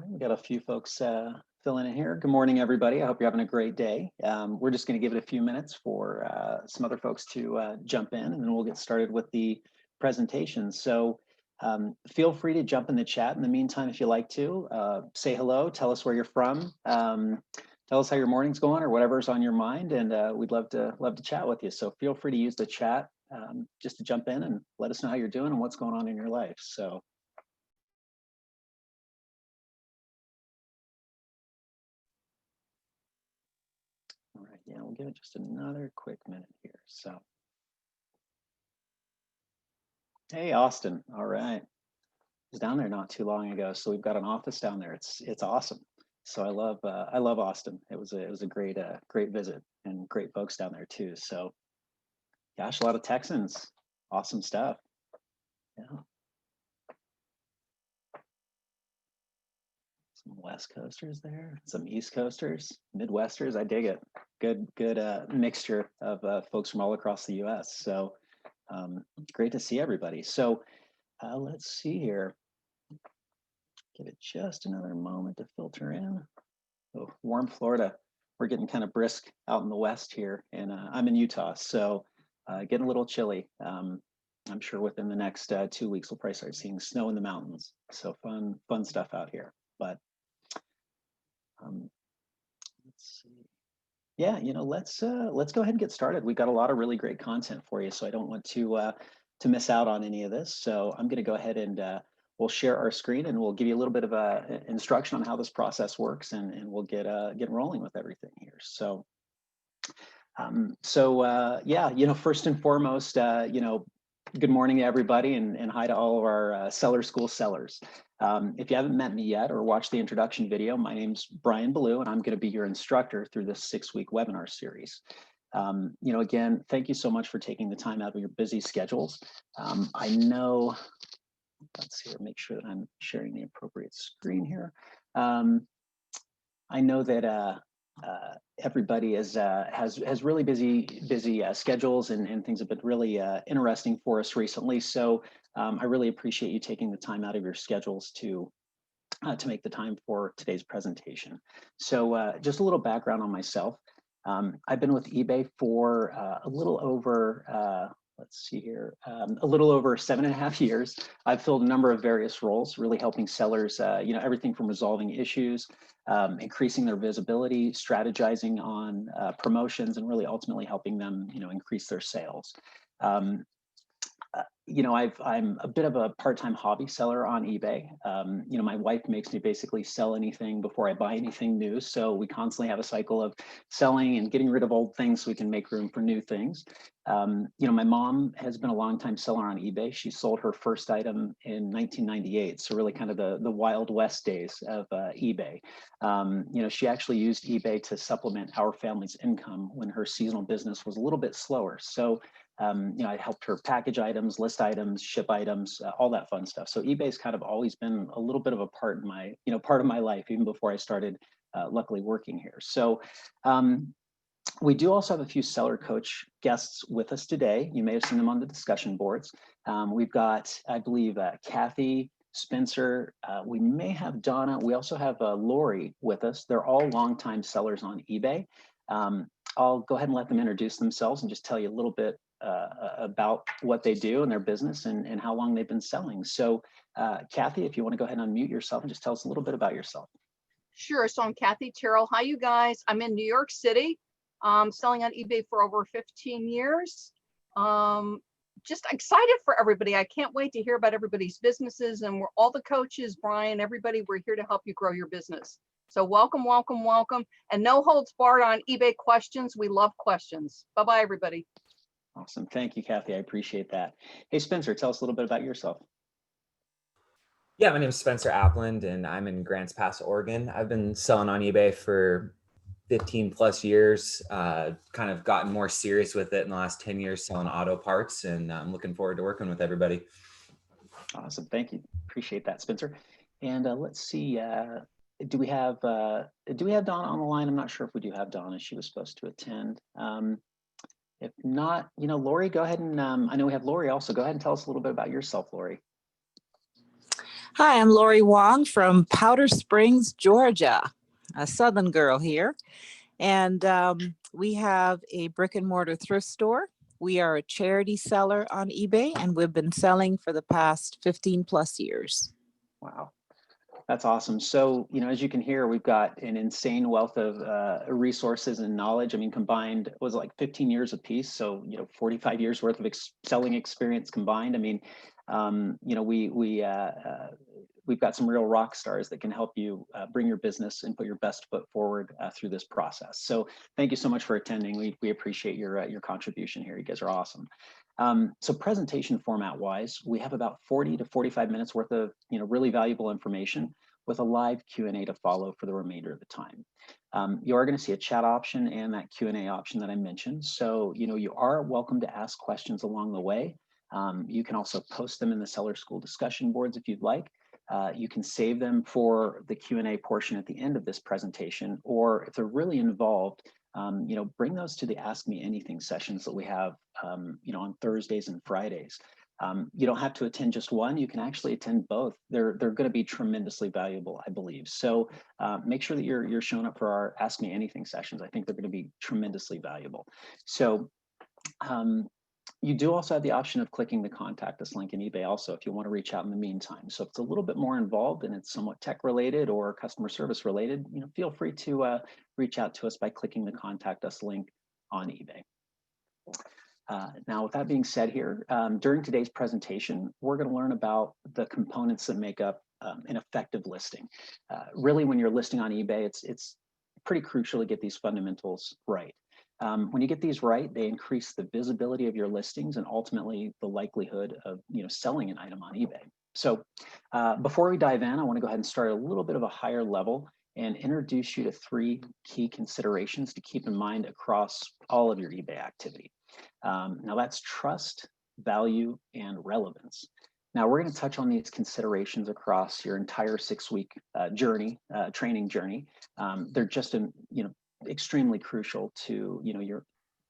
right, we got a few folks filling in here. Good morning, everybody. I hope you're having a great day. We're just going to give it a few minutes for some other folks to jump in, and then we'll get started with the presentation. So feel free to jump in the chat in the meantime if you like to. Say hello, tell us where you're from, tell us how your morning's going or whatever's on your mind, and we'd love to chat with you. So feel free to use the chat just to jump in and let us know how you're doing and what's going on in your life. So. All right, yeah, we'll give it just another quick minute here. So, hey, Austin. All right, I was down there not too long ago, so we've got an office down there. It's awesome. So I love Austin. It was a great great visit and great folks down there too. So, gosh, a lot of Texans. Awesome stuff. Yeah. Some West Coasters there, some East Coasters, Midwesters. I dig it. Good mixture of folks from all across the U.S. So great to see everybody. So let's see here. Give it just another moment to filter in. Oh, warm Florida. We're getting kind of brisk out in the west here, and I'm in Utah, so getting a little chilly. I'm sure within the next 2 weeks we'll probably start seeing snow in the mountains. So fun stuff out here. But let's see. Yeah, let's go ahead and get started. We've got a lot of really great content for you, so I don't want to miss out on any of this. So I'm going to go ahead and we'll share our screen and we'll give you a little bit of instruction on how this process works, and we'll get rolling with everything here. So yeah, first and foremost, good morning, everybody, and hi to all of our Seller School sellers. If you haven't met me yet or watched the introduction video, my name's Brian Ballou, and I'm going to be your instructor through this 6-week webinar series. Again, thank you so much for taking the time out of your busy schedules. I know, let's see here, make sure that I'm sharing the appropriate screen here. I know that everybody has really busy schedules, and things have been really interesting for us recently. So I really appreciate you taking the time out of your schedules to make the time for today's presentation. So just a little background on myself. I've been with eBay for a little over, let's see here, a little over 7.5 years. I've filled a number of various roles, really helping sellers, everything from resolving issues, increasing their visibility, strategizing on promotions, and really ultimately helping them, increase their sales. I'm a bit of a part-time hobby seller on eBay. My wife makes me basically sell anything before I buy anything new. So we constantly have a cycle of selling and getting rid of old things so we can make room for new things. My mom has been a longtime seller on eBay. She sold her first item in 1998. So really kind of the Wild West days of eBay. She actually used eBay to supplement our family's income when her seasonal business was a little bit slower. So I helped her package items, list items, ship items, all that fun stuff. So eBay's kind of always been a little bit of a part of my life, even before I started luckily working here. So we do also have a few seller coach guests with us today. You may have seen them on the discussion boards. We've got, I believe, Kathy, Spencer, we may have Donna. We also have Lori with us. They're all longtime sellers on eBay. I'll go ahead and let them introduce themselves and just tell you a little bit about what they do in their business and how long they've been selling. So Kathy, if you want to go ahead and unmute yourself and just tell us a little bit about yourself. Sure. So I'm Kathy Terrell. Hi, you guys. I'm in New York City, selling on eBay for over 15 years. Just excited for everybody. I can't wait to hear about everybody's businesses, and we're all the coaches, Brian, everybody, we're here to help you grow your business. So welcome, welcome, welcome. And no holds barred on eBay questions. We love questions. Bye-bye, everybody. Awesome. Thank you, Kathy. I appreciate that. Hey, Spencer, tell us a little bit about yourself. Yeah, my name is Spencer Appland, and I'm in Grants Pass, Oregon. I've been selling on eBay for 15 plus years, kind of gotten more serious with it in the last 10 years selling auto parts, and I'm looking forward to working with everybody. Awesome. Thank you. Appreciate that, Spencer. And let's see, do we have Donna on the line? I'm not sure if we do have Donna. She was supposed to attend. If not, Lori, go ahead and I know we have Lori also. Go ahead and tell us a little bit about yourself, Lori. Hi, I'm Lori Wong from Powder Springs, Georgia, a Southern girl here. And we have a brick and mortar thrift store. We are a charity seller on eBay, and we've been selling for the past 15 plus years. Wow. That's awesome. So, as you can hear, we've got an insane wealth of resources and knowledge. I mean, combined was like 15 years apiece. So, 45 years worth of selling experience combined. I mean, we've got some real rock stars that can help you bring your business and put your best foot forward through this process. So, thank you so much for attending. We appreciate your contribution here. You guys are awesome. So presentation format wise, we have about 40 to 45 minutes worth of really valuable information with a live Q&A to follow for the remainder of the time. You are going to see a chat option and that Q&A option that I mentioned. So you are welcome to ask questions along the way. You can also post them in the Seller School discussion boards if you'd like. You can save them for the Q&A portion at the end of this presentation, or if they're really involved, bring those to the Ask Me Anything sessions that we have, on Thursdays and Fridays. You don't have to attend just one. You can actually attend both. They're going to be tremendously valuable, I believe. So make sure that you're showing up for our Ask Me Anything sessions. I think they're going to be tremendously valuable. So you do also have the option of clicking the contact us link in eBay also if you want to reach out in the meantime. So if it's a little bit more involved and it's somewhat tech related or customer service related, feel free to reach out to us by clicking the contact us link on eBay. Now, with that being said here, during today's presentation, we're going to learn about the components that make up an effective listing. Really, when you're listing on eBay, it's pretty crucial to get these fundamentals right. When you get these right, they increase the visibility of your listings and ultimately the likelihood of selling an item on eBay. So before we dive in, I want to go ahead and start a little bit of a higher level and introduce you to 3 key considerations to keep in mind across all of your eBay activity. Now that's trust, value, and relevance. Now we're going to touch on these considerations across your entire 6-week training journey. They're just extremely crucial to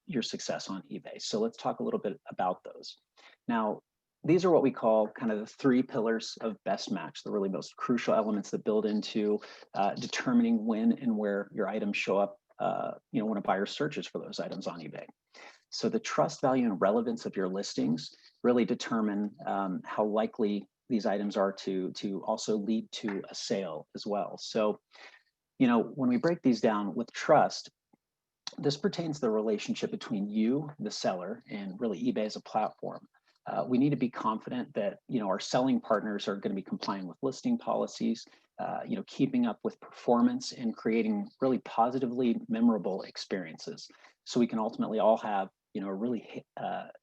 your success on eBay. So let's talk a little bit about those. Now, these are what we call kind of the 3 pillars of best match, the really most crucial elements that build into determining when and where your items show up when a buyer searches for those items on eBay. So the trust, value, and relevance of your listings really determine how likely these items are to also lead to a sale as well. So when we break these down with trust, this pertains to the relationship between you, the seller, and really eBay as a platform. We need to be confident that our selling partners are going to be complying with listing policies, keeping up with performance, and creating really positively memorable experiences. So we can ultimately all have a really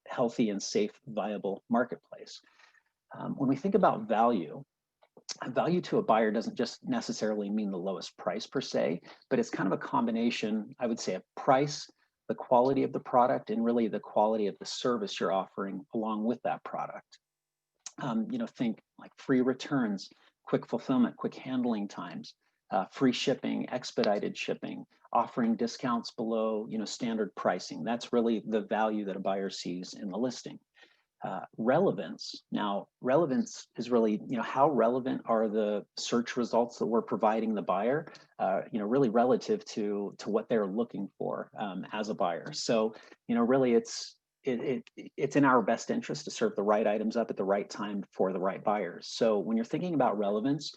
healthy and safe, viable marketplace. When we think about value to a buyer doesn't just necessarily mean the lowest price per se, but it's kind of a combination, I would say, of price, the quality of the product, and really the quality of the service you're offering along with that product. Think like free returns, quick fulfillment, quick handling times, free shipping, expedited shipping, offering discounts below standard pricing. That's really the value that a buyer sees in the listing. Relevance. Now, relevance is really, how relevant are the search results that we're providing the buyer, really relative to what they're looking for as a buyer. So, really it's in our best interest to serve the right items up at the right time for the right buyers. So when you're thinking about relevance,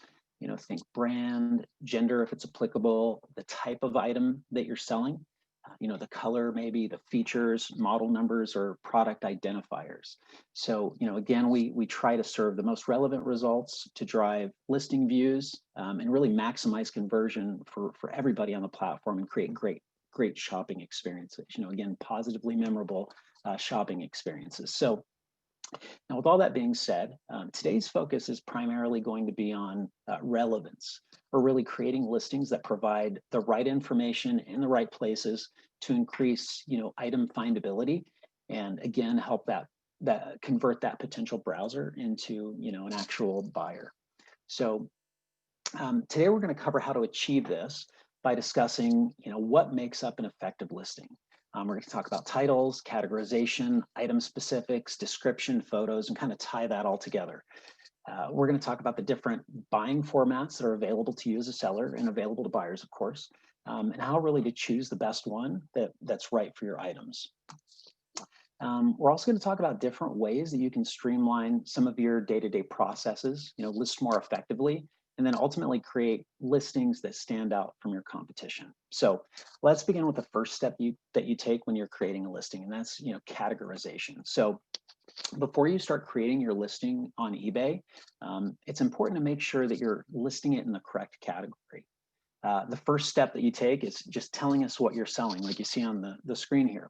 think brand, gender, if it's applicable, the type of item that you're selling, the color, maybe the features, model numbers, or product identifiers. So, again, we try to serve the most relevant results to drive listing views and really maximize conversion for everybody on the platform and create great shopping experiences. Again, positively memorable shopping experiences. So now, with all that being said, today's focus is primarily going to be on relevance. We're really creating listings that provide the right information in the right places to increase, item findability, and again, help that convert that potential browser into, an actual buyer. So today we're going to cover how to achieve this by discussing, what makes up an effective listing. We're going to talk about titles, categorization, item specifics, description, photos, and kind of tie that all together. We're going to talk about the different buying formats that are available to you as a seller and available to buyers, of course, and how really to choose the best one that's right for your items. We're also going to talk about different ways that you can streamline some of your day-to-day processes, list more effectively, and then ultimately create listings that stand out from your competition. So let's begin with the first step that you take when you're creating a listing, and that's categorization. So before you start creating your listing on eBay, it's important to make sure that you're listing it in the correct category. The first step that you take is just telling us what you're selling, like you see on the screen here.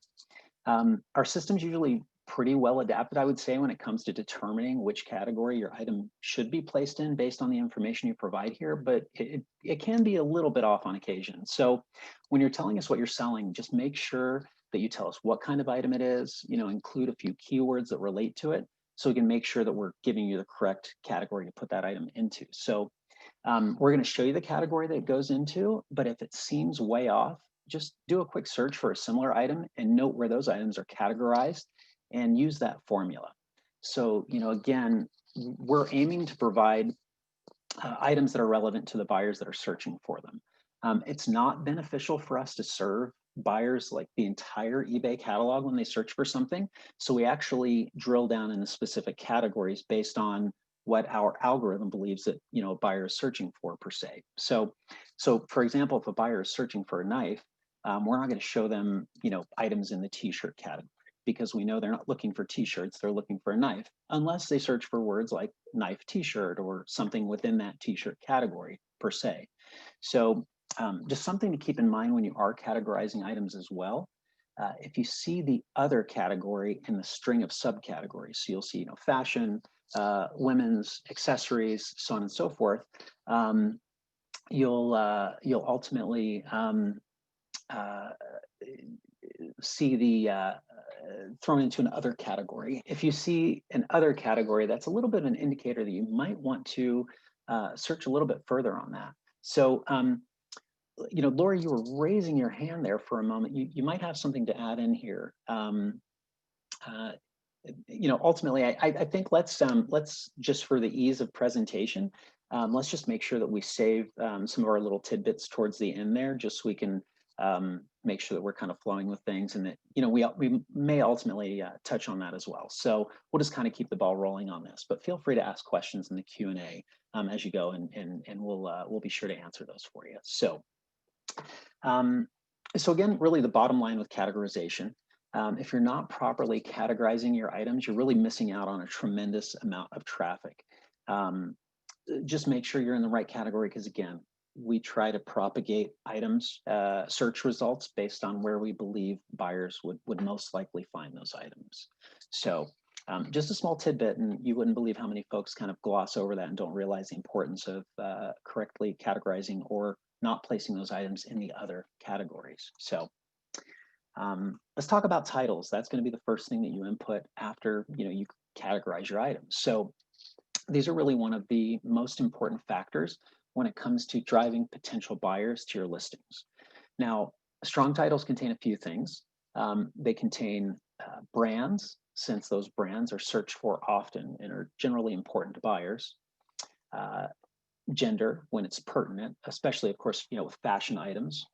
Our system's usually pretty well adapted, I would say, when it comes to determining which category your item should be placed in based on the information you provide here, but it can be a little bit off on occasion. So when you're telling us what you're selling, just make sure that you tell us what kind of item it is, include a few keywords that relate to it, so we can make sure that we're giving you the correct category to put that item into. So we're going to show you the category that it goes into, but if it seems way off, just do a quick search for a similar item and note where those items are categorized and use that formula. So, again, we're aiming to provide items that are relevant to the buyers that are searching for them. It's not beneficial for us to serve buyers like the entire eBay catalog when they search for something. So we actually drill down into specific categories based on what our algorithm believes that a buyer is searching for per se. So for example, if a buyer is searching for a knife, we're not going to show them items in the t-shirt category, because we know they're not looking for t-shirts, they're looking for a knife, unless they search for words like knife t-shirt or something within that t-shirt category per se. So just something to keep in mind when you are categorizing items as well. If you see the other category in the string of subcategories, so you'll see fashion, women's, accessories, so on and so forth, you'll ultimately see the thrown into an other category. If you see an other category, that's a little bit of an indicator that you might want to search a little bit further on that. So, Laura, you were raising your hand there for a moment. You might have something to add in here. Ultimately, I think let's just, for the ease of presentation, let's just make sure that we save some of our little tidbits towards the end there, just so we can make sure that we're kind of flowing with things, and that we may ultimately touch on that as well. So we'll just kind of keep the ball rolling on this, but feel free to ask questions in the Q&A as you go, and we'll be sure to answer those for you. So again, really the bottom line with categorization, if you're not properly categorizing your items, you're really missing out on a tremendous amount of traffic. Just make sure you're in the right category, because again, we try to propagate items, search results based on where we believe buyers would most likely find those items. So just a small tidbit, and you wouldn't believe how many folks kind of gloss over that and don't realize the importance of correctly categorizing or not placing those items in the other categories. So let's talk about titles. That's going to be the first thing that you input after you categorize your items. So these are really one of the most important factors when it comes to driving potential buyers to your listings. Now, strong titles contain a few things. They contain brands, since those brands are searched for often and are generally important to buyers. Gender, when it's pertinent, especially, of course, with fashion items.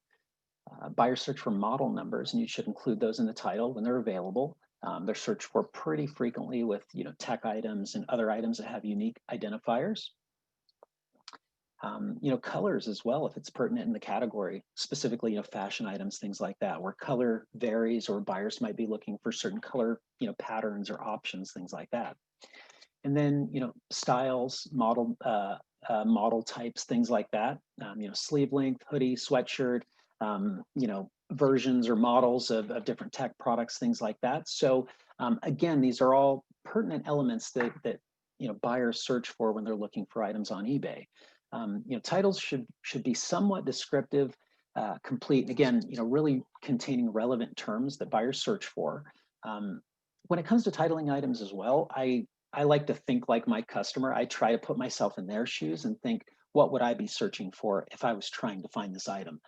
Buyers search for model numbers, and you should include those in the title when they're available. They're searched for pretty frequently with tech items and other items that have unique identifiers. Colors as well, if it's pertinent in the category, specifically fashion items, things like that, where color varies, or buyers might be looking for certain color patterns or options, things like that. And then styles, model types, things like that. Sleeve length, hoodie, sweatshirt, versions or models of different tech products, things like that. So again, these are all pertinent elements that buyers search for when they're looking for items on eBay. Titles should be somewhat descriptive, complete, and again, really containing relevant terms that buyers search for. When it comes to titling items as well, I like to think like my customer. I try to put myself in their shoes and think, what would I be searching for if I was trying to find this item?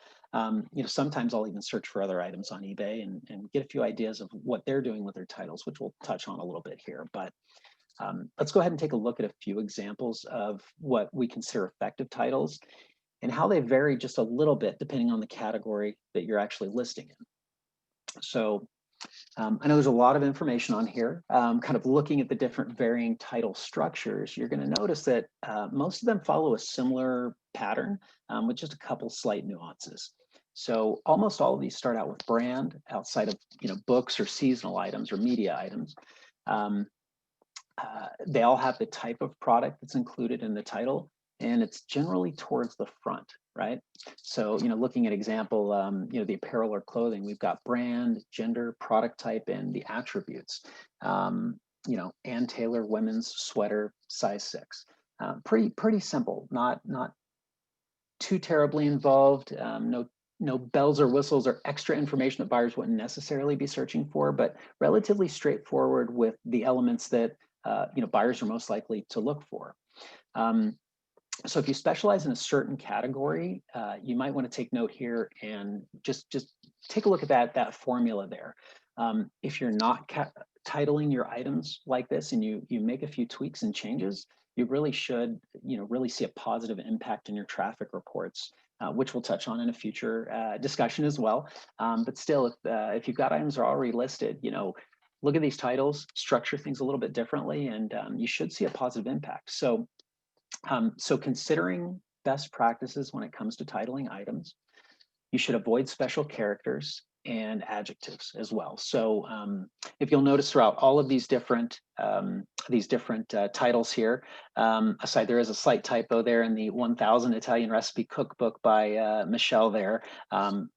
Sometimes I'll even search for other items on eBay and get a few ideas of what they're doing with their titles, which we'll touch on a little bit here. But Let's go ahead and take a look at a few examples of what we consider effective titles and how they vary just a little bit depending on the category that you're actually listing in. So I know there's a lot of information on here. Kind of looking at the different varying title structures, you're going to notice that most of them follow a similar pattern with just a couple slight nuances. So almost all of these start out with brand outside of books or seasonal items or media items. They all have the type of product that's included in the title, and it's generally towards the front, right? So, looking at example, the apparel or clothing, we've got brand, gender, product type, and the attributes. Ann Taylor women's sweater, size 6. Pretty simple, not too terribly involved. No bells or whistles or extra information that buyers wouldn't necessarily be searching for, but relatively straightforward with the elements that buyers are most likely to look for. So if you specialize in a certain category, you might want to take note here and just take a look at that formula there. If you're not titling your items like this and you make a few tweaks and changes, you really should really see a positive impact in your traffic reports, which we'll touch on in a future discussion as well. But still, if you've got items that are already listed, look at these titles, structure things a little bit differently, and you should see a positive impact. So considering best practices when it comes to titling items, you should avoid special characters and adjectives as well. So if you'll notice throughout all of these different titles here, aside there is a slight typo there in the 1000 Italian Recipe Cookbook by Michelle there,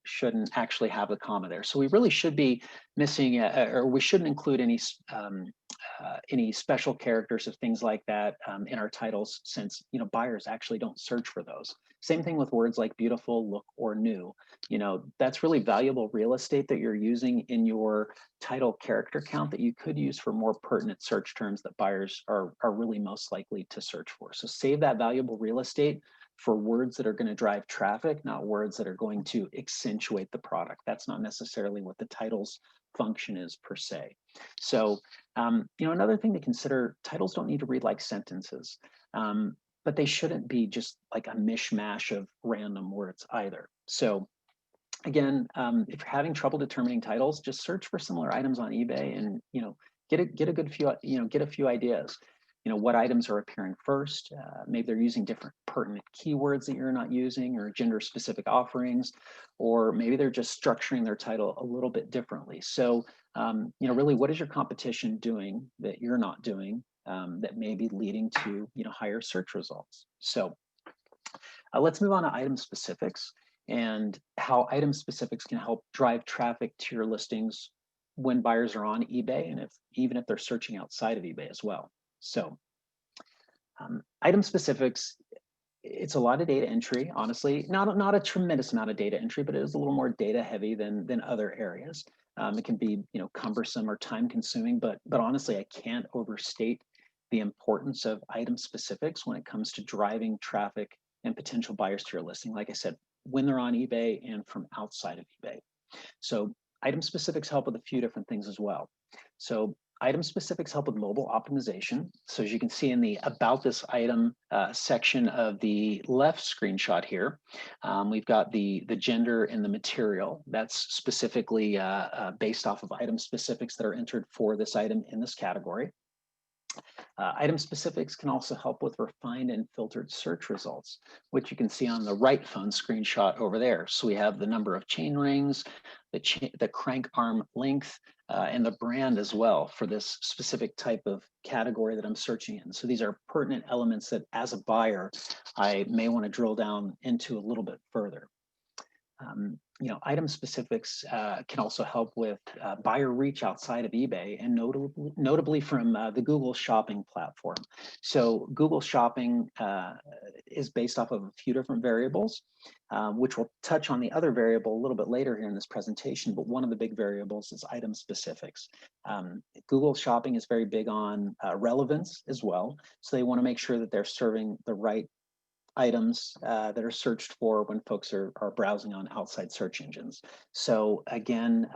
shouldn't actually have the comma there. So we really should be missing, or we shouldn't include any special characters or things like that in our titles, since buyers actually don't search for those. Same thing with words like beautiful, look, or new. That's really valuable real estate that you're using in your title character count that you could use for more pertinent search terms that buyers are really most likely to search for. So save that valuable real estate for words that are going to drive traffic, not words that are going to accentuate the product. That's not necessarily what the title's function is per se. So, another thing to consider, titles don't need to read like sentences, but they shouldn't be just like a mishmash of random words either. So again, if you're having trouble determining titles, just search for similar items on eBay and, get a good few, get a few ideas. What items are appearing first. Maybe they're using different pertinent keywords that you're not using, or gender specific offerings, or maybe they're just structuring their title a little bit differently. So, really, what is your competition doing that you're not doing that may be leading to, higher search results? So let's move on to item specifics and how item specifics can help drive traffic to your listings when buyers are on eBay, and even if they're searching outside of eBay as well. So item specifics, it's a lot of data entry, honestly, not a tremendous amount of data entry, but it is a little more data heavy than other areas. It can be, cumbersome or time consuming, but honestly, I can't overstate the importance of item specifics when it comes to driving traffic and potential buyers to your listing. Like I said, when they're on eBay and from outside of eBay. So item specifics help with a few different things as well. So item specifics help with mobile optimization. So as you can see in the about this item section of the left screenshot here, we've got the gender and the material. That's specifically based off of item specifics that are entered for this item in this category. Item specifics can also help with refined and filtered search results, which you can see on the right phone screenshot over there. So we have the number of chain rings, the crank arm length, and the brand as well for this specific type of category that I'm searching in. So these are pertinent elements that as a buyer, I may want to drill down into a little bit further. Item specifics can also help with buyer reach outside of eBay, and notably from the Google Shopping platform. So Google Shopping is based off of a few different variables, which we'll touch on the other variable a little bit later here in this presentation, but one of the big variables is item specifics. Google Shopping is very big on relevance as well, so they want to make sure that they're serving the right items that are searched for when folks are browsing on outside search engines. So again,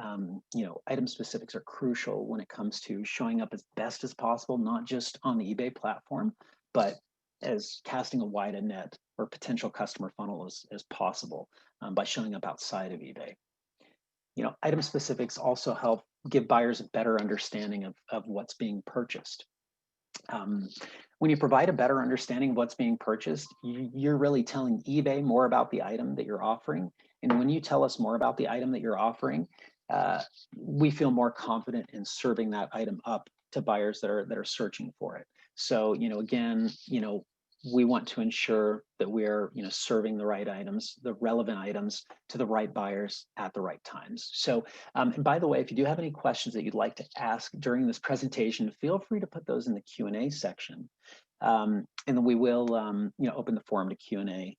you know, item specifics are crucial when it comes to showing up as best as possible, not just on the eBay platform, but as casting a wide a net or potential customer funnel as possible by showing up outside of eBay. You know, item specifics also help give buyers a better understanding of what's being purchased. When you provide a better understanding of what's being purchased, you're really telling eBay more about the item that you're offering. And when you tell us more about the item that you're offering, we feel more confident in serving that item up to buyers that are searching for it. So, you know, again, you know, we want to ensure that we're, you know, serving the right items, the relevant items to the right buyers at the right times. So, and by the way, if you do have any questions that you'd like to ask during this presentation, feel free to put those in the Q&A section. And then we will, you know, open the forum to Q&A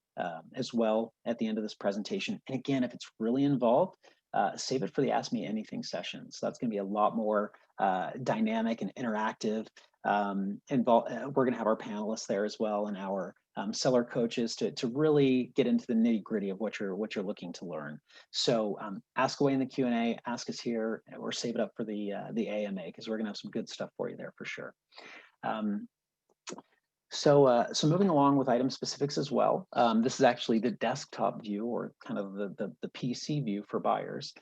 as well at the end of this presentation. And again, if it's really involved, save it for the Ask Me Anything session. So that's going to be a lot more dynamic and interactive. We're going to have our panelists there as well, and our seller coaches to really get into the nitty gritty of what you're looking to learn. So ask away in the Q&A, ask us here, or save it up for the AMA, because we're going to have some good stuff for you there for sure. So moving along with item specifics as well, this is actually the desktop view, or kind of the PC view for buyers.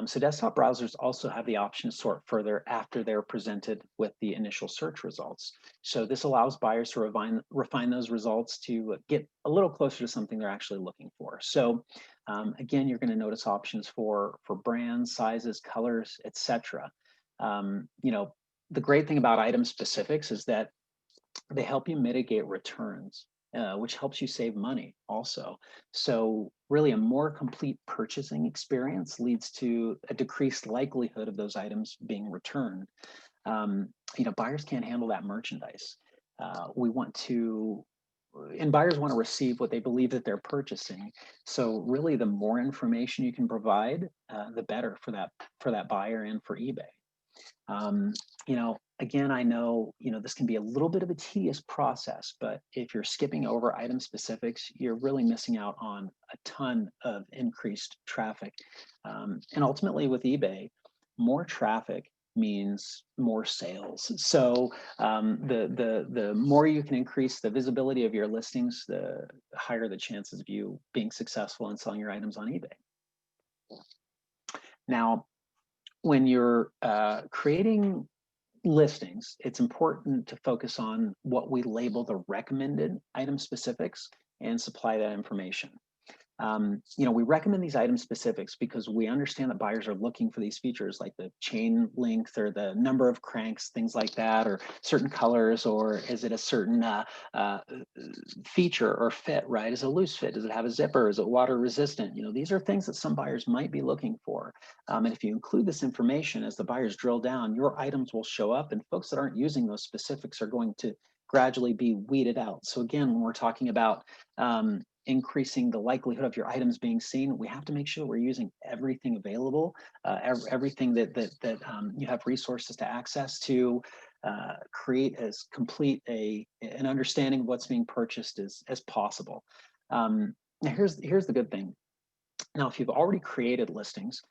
So desktop browsers also have the option to sort further after they're presented with the initial search results. So this allows buyers to refine those results to get a little closer to something they're actually looking for. So again, you're going to notice options for brands, sizes, colors, etc. You know, the great thing about item specifics is that they help you mitigate returns, which helps you save money also. So really a more complete purchasing experience leads to a decreased likelihood of those items being returned. You know, buyers can't handle that merchandise. And buyers want to receive what they believe that they're purchasing. So really the more information you can provide, the better for that buyer and for eBay. You know, again, I know, you know, this can be a little bit of a tedious process, but if you're skipping over item specifics, you're really missing out on a ton of increased traffic. And ultimately with eBay, more traffic means more sales. So the more you can increase the visibility of your listings, the higher the chances of you being successful in selling your items on eBay. Now, when you're creating listings, it's important to focus on what we label the recommended item specifics and supply that information. You know, we recommend these item specifics because we understand that buyers are looking for these features like the chain length or the number of cranks, things like that, or certain colors, or is it a certain feature or fit, right? Is it a loose fit? Does it have a zipper? Is it water resistant? You know, these are things that some buyers might be looking for. And if you include this information as the buyers drill down, your items will show up, and folks that aren't using those specifics are going to gradually be weeded out. So again, when we're talking about increasing the likelihood of your items being seen, we have to make sure we're using everything available, everything that you have resources to access to create as complete an understanding of what's being purchased as possible. Now here's the good thing. Now, if you've already created listings,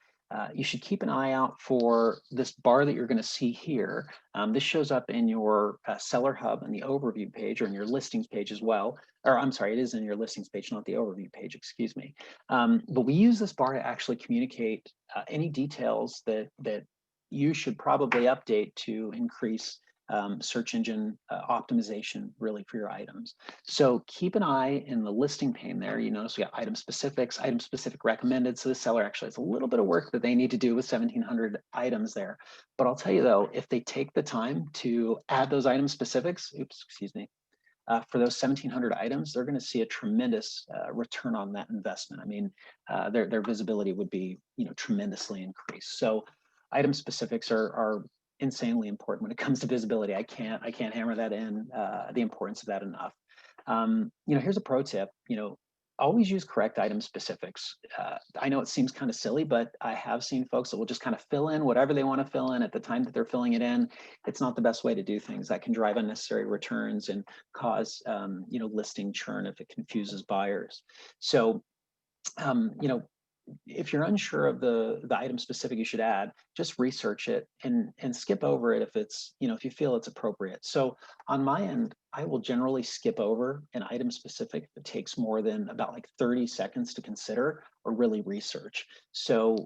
you should keep an eye out for this bar that you're going to see here. This shows up in your Seller Hub and the overview page, or in your listings page as well. Or I'm sorry, it is in your listings page, not the overview page, excuse me. But we use this bar to actually communicate any details that you should probably update to increase search engine optimization really for your items. So keep an eye in the listing pane there. You notice we got item specifics, item specific recommended. So the seller actually has a little bit of work that they need to do with 1,700 items there. But I'll tell you though, if they take the time to add those item specifics, for those 1,700 items, they're going to see a tremendous return on that investment. I mean, their visibility would be, you know, tremendously increased. So item specifics are insanely important when it comes to visibility. I can't hammer that in, the importance of that enough. You know, here's a pro tip. You know, always use correct item specifics. I know it seems kind of silly, but I have seen folks that will just kind of fill in whatever they want to fill in at the time that they're filling it in. It's not the best way to do things. That can drive unnecessary returns and cause, listing churn if it confuses buyers. So, if you're unsure of the item specific you should add, just research it and skip over it if it's, if you feel it's appropriate. So on my end, I will generally skip over an item specific if it takes more than about like 30 seconds to consider or really research. So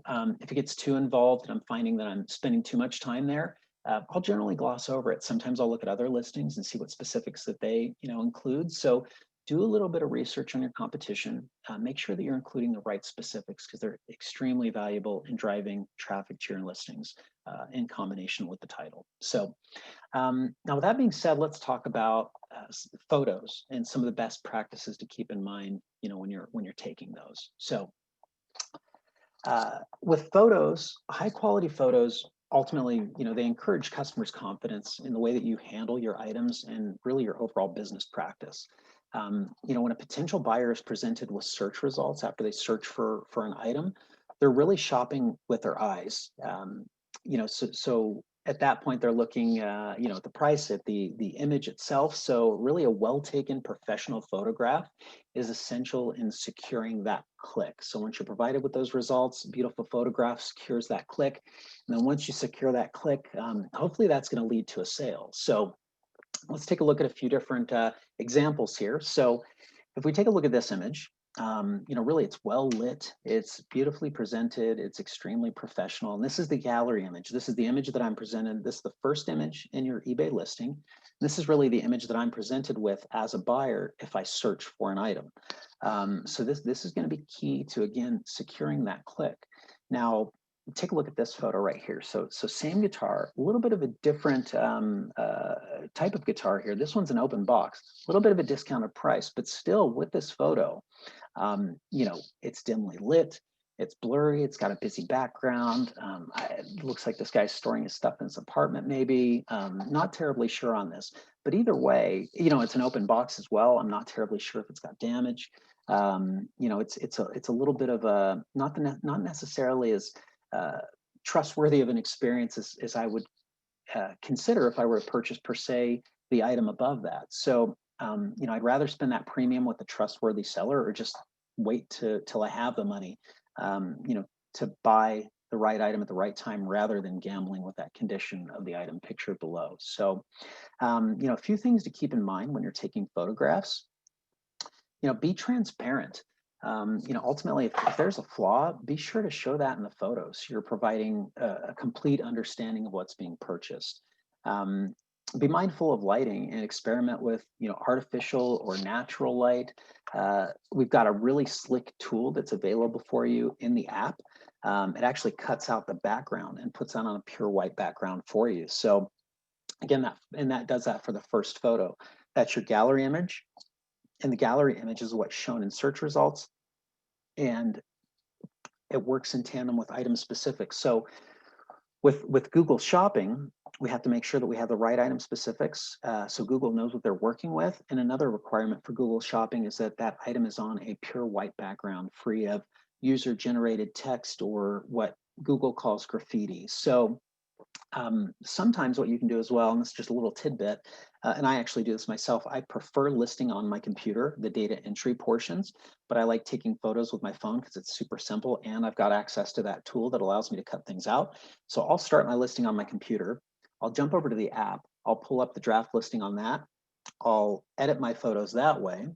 if it gets too involved and I'm finding that I'm spending too much time there, I'll generally gloss over it. Sometimes I'll look at other listings and see what specifics that they, include. So do a little bit of research on your competition. Make sure that you're including the right specifics because they're extremely valuable in driving traffic to your listings in combination with the title. So now with that being said, let's talk about photos and some of the best practices to keep in mind, when you're taking those. So with photos, high quality photos, ultimately, they encourage customers' confidence in the way that you handle your items and really your overall business practice. When a potential buyer is presented with search results after they search for an item, they're really shopping with their eyes. So at that point, they're looking, at the price, at the image itself. So really a well-taken professional photograph is essential in securing that click. So once you're provided with those results, beautiful photograph secures that click. And then once you secure that click, hopefully that's going to lead to a sale. So let's take a look at a few different examples here. So if we take a look at this image, really it's well lit, it's beautifully presented, it's extremely professional. And this is the gallery image. This is the image that I'm presented. This is the first image in your eBay listing. This is really the image that I'm presented with as a buyer if I search for an item. So this is going to be key to, again, securing that click. Now, take a look at this photo right here. So same guitar, a little bit of a different type of guitar here. This one's an open box, a little bit of a discounted price, but still with this photo, it's dimly lit, it's blurry, it's got a busy background. It looks like this guy's storing his stuff in his apartment maybe. Not terribly sure on this, but either way, it's an open box as well. I'm not terribly sure if it's got damage. It's a little bit of a, not necessarily as trustworthy of an experience as I would consider if I were to purchase per se the item above that. So, I'd rather spend that premium with a trustworthy seller or just wait till I have the money, to buy the right item at the right time rather than gambling with that condition of the item pictured below. So, a few things to keep in mind when you're taking photographs. Be transparent. Ultimately, if there's a flaw, be sure to show that in the photos. You're providing a complete understanding of what's being purchased. Be mindful of lighting and experiment with, artificial or natural light. We've got a really slick tool that's available for you in the app. It actually cuts out the background and puts that on a pure white background for you. So again, that does that for the first photo. That's your gallery image. And the gallery image is what's shown in search results. And it works in tandem with item specifics. So with Google Shopping, we have to make sure that we have the right item specifics so Google knows what they're working with. And another requirement for Google Shopping is that that item is on a pure white background, free of user-generated text or what Google calls graffiti. So sometimes what you can do as well, and this is just a little tidbit, and I actually do this myself, I prefer listing on my computer, the data entry portions, but I like taking photos with my phone because it's super simple and I've got access to that tool that allows me to cut things out. So I'll start my listing on my computer. I'll jump over to the app. I'll pull up the draft listing on that. I'll edit my photos that way.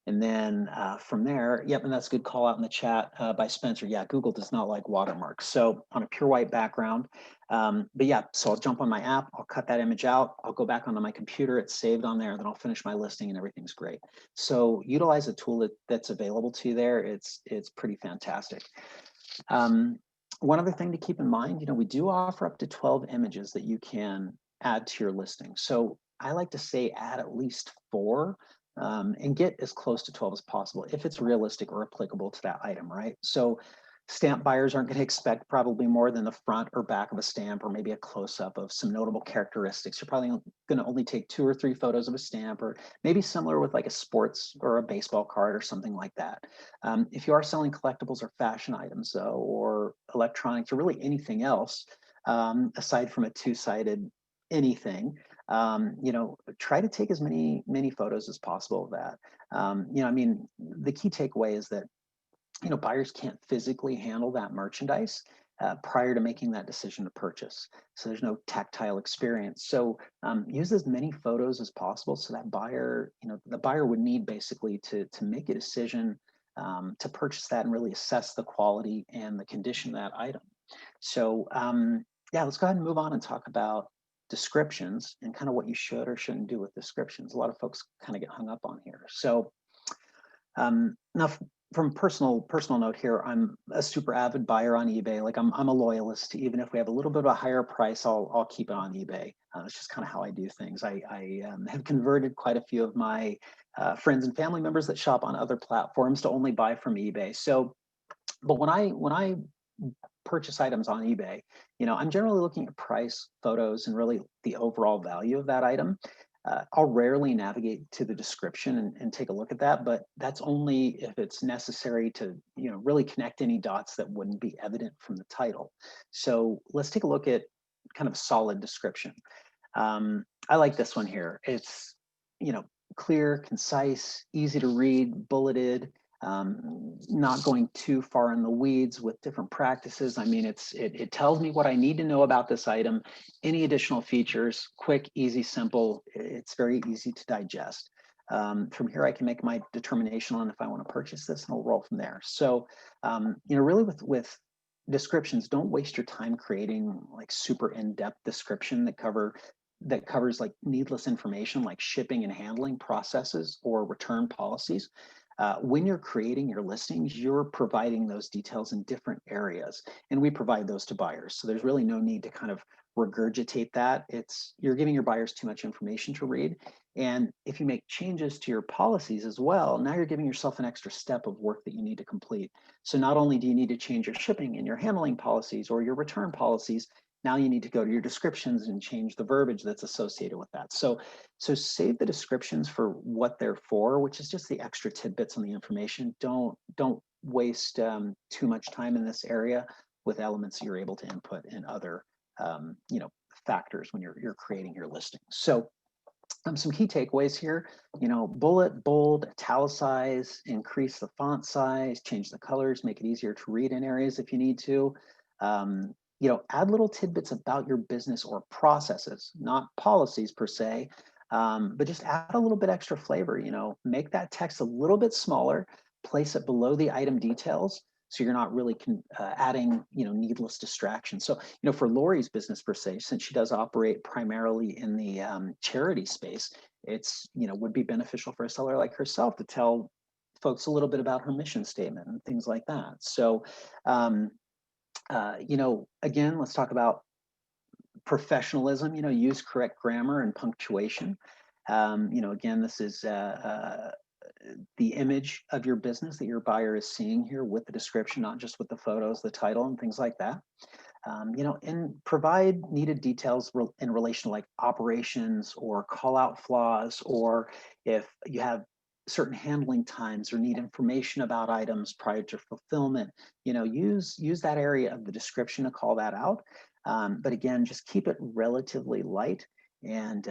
And then from there, yep, and that's a good call out in the chat by Spencer. Yeah, Google does not like watermarks. So on a pure white background, but yeah, so I'll jump on my app, I'll cut that image out, I'll go back onto my computer, it's saved on there, then I'll finish my listing and everything's great. So utilize a tool that's available to you there. It's pretty fantastic. One other thing to keep in mind, we do offer up to 12 images that you can add to your listing. So I like to say add at least 4 and get as close to 12 as possible if it's realistic or applicable to that item, right? So Stamp buyers aren't going to expect probably more than the front or back of a stamp, or maybe a close-up of some notable characteristics. You're probably going to only take 2 or 3 photos of a stamp, or maybe similar with like a sports or a baseball card or something like that. If you are selling collectibles or fashion items, though, or electronics, or really anything else, aside from a two-sided anything, try to take as many photos as possible of that. I mean, the key takeaway is that buyers can't physically handle that merchandise prior to making that decision to purchase. So there's no tactile experience. So use as many photos as possible, so that buyer, the buyer would need basically to make a decision to purchase that and really assess the quality and the condition of that item. So yeah, let's go ahead and move on and talk about descriptions and kind of what you should or shouldn't do with descriptions. A lot of folks kind of get hung up on here. So now, from personal note here, I'm a super avid buyer on eBay. Like I'm a loyalist. Even if we have a little bit of a higher price, I'll keep it on eBay. It's just kind of how I do things. I have converted quite a few of my friends and family members that shop on other platforms to only buy from eBay. So, but when I purchase items on eBay, I'm generally looking at price, photos, and really the overall value of that item. I'll rarely navigate to the description and take a look at that, but that's only if it's necessary to, really connect any dots that wouldn't be evident from the title. So let's take a look at kind of a solid description. I like this one here. It's, clear, concise, easy to read, bulleted, not going too far in the weeds with different practices. I mean, it tells me what I need to know about this item. Any additional features, quick, easy, simple. It's very easy to digest. From here, I can make my determination on if I want to purchase this, and I'll roll from there. So, really with descriptions, don't waste your time creating like super in-depth description that covers like needless information like shipping and handling processes or return policies. When you're creating your listings, you're providing those details in different areas, and we provide those to buyers. So there's really no need to kind of regurgitate that. You're giving your buyers too much information to read. And if you make changes to your policies as well, now you're giving yourself an extra step of work that you need to complete. So not only do you need to change your shipping and your handling policies or your return policies, now you need to go to your descriptions and change the verbiage that's associated with that. So save the descriptions for what they're for, which is just the extra tidbits on the information. Don't waste too much time in this area with elements that you're able to input in other factors when you're creating your listing. So some key takeaways here, bullet, bold, italicize, increase the font size, change the colors, make it easier to read in areas if you need to. Add little tidbits about your business or processes, not policies per se, but just add a little bit extra flavor. Make that text a little bit smaller, place it below the item details, so you're not really adding, needless distractions. So, for Lori's business per se, since she does operate primarily in the charity space, it's, would be beneficial for a seller like herself to tell folks a little bit about her mission statement and things like that. So, again, let's talk about professionalism. Use correct grammar and punctuation. Again, this is the image of your business that your buyer is seeing here with the description, not just with the photos, the title, and things like that. And provide needed details in relation to like operations or call out flaws, or if you have certain handling times or need information about items prior to fulfillment, use that area of the description to call that out. But again, just keep it relatively light and